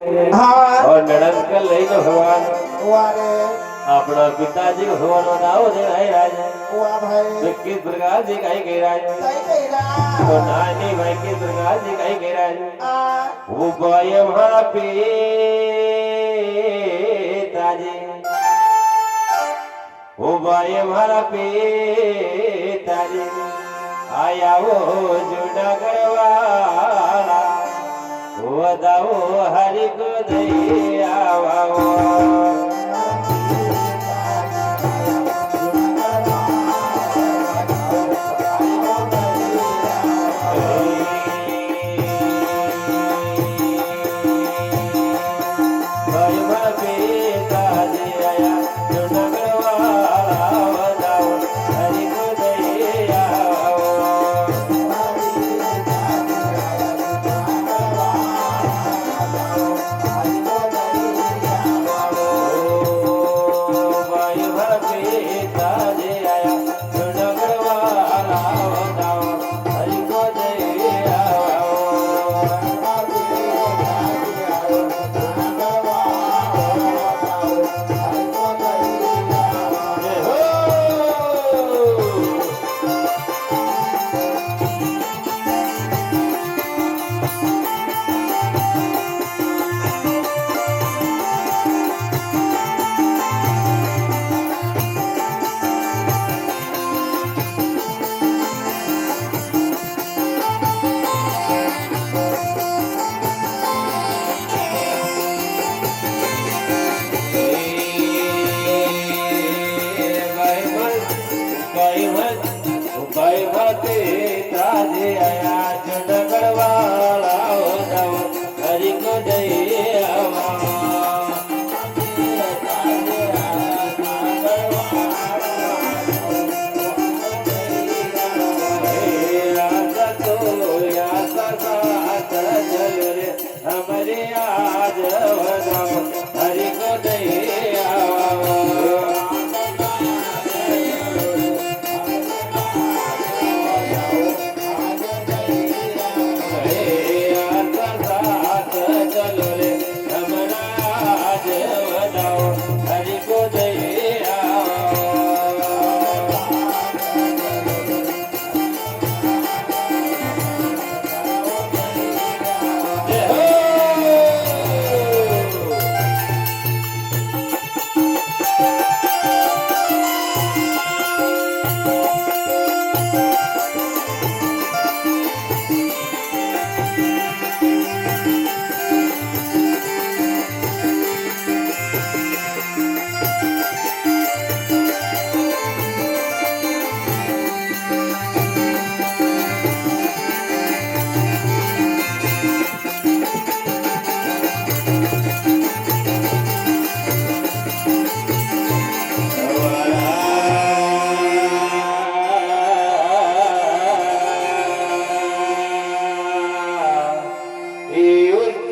हाँ और नड़न के लई तो भगवान वारे अपना पिताजी को भगवान बताओ दे रहे राज वाह भाई तो किस प्रकार जी कहीं कह राज सही कह तो रहा नानी भाई किस प्रकार जी कहीं कह राज आ वो बाय हमारा पिताजी वो बाय हमारा पिताजी आया वो जूनागढ़ वाला वदाओ हरि को दैया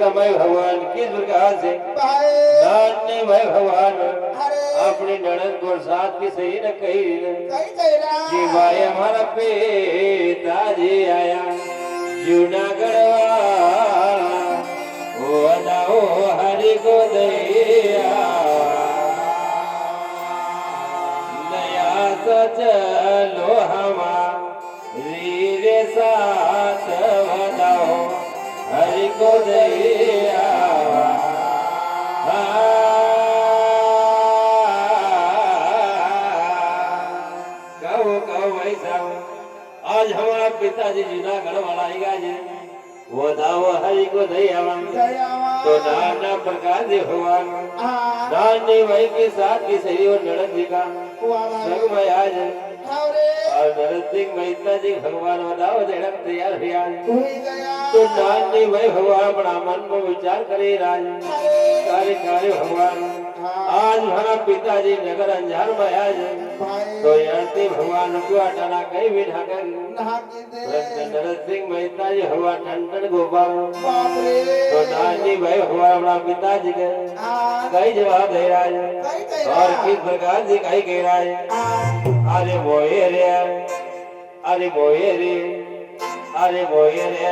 समय भगवान की दुर्गा से भाई नान्य भाई भगवान अरे अपनी ननद को साथ की सही न कही सही कह रहा कि भाई हमारा पिताजी आया जूनागढ़ वाला वो अदाओ हरि को दैया नया सच लो हमारी रे साथ बताओ हरि को दैया कहो भाई साहब आज हमारा पिताजी जूनागढ़ वाला आएगा जी वो दाव हरि को दैया तो नाना प्रकार दे भगवान हाँ नानी भाई के साथ की सही और नड़द जी का वाह भाई संग में आज अरे और नरद सिंह महिता जी भगवान बताओ देना तैयार है आज हुई गया तो नानी भाई भगवान अपना मन में विचार करे राज कार्य कार्य भगवान आज हमारा पिताजी नगर अंजार में आज भाई तो यंती भगवान को हटाना कहीं भी ढाकर नहा के दे नरद सिंह महिता जी भगवान टन गोपाल बाप रे तो नानी भाई भगवान अपना पिताजी के हाँ कई जवाब दे रहा है सही कह और रहा किस प्रकार से कहीं कह रहा है हाँ अरे मोये रे अरे मोये रे अरे मोये रे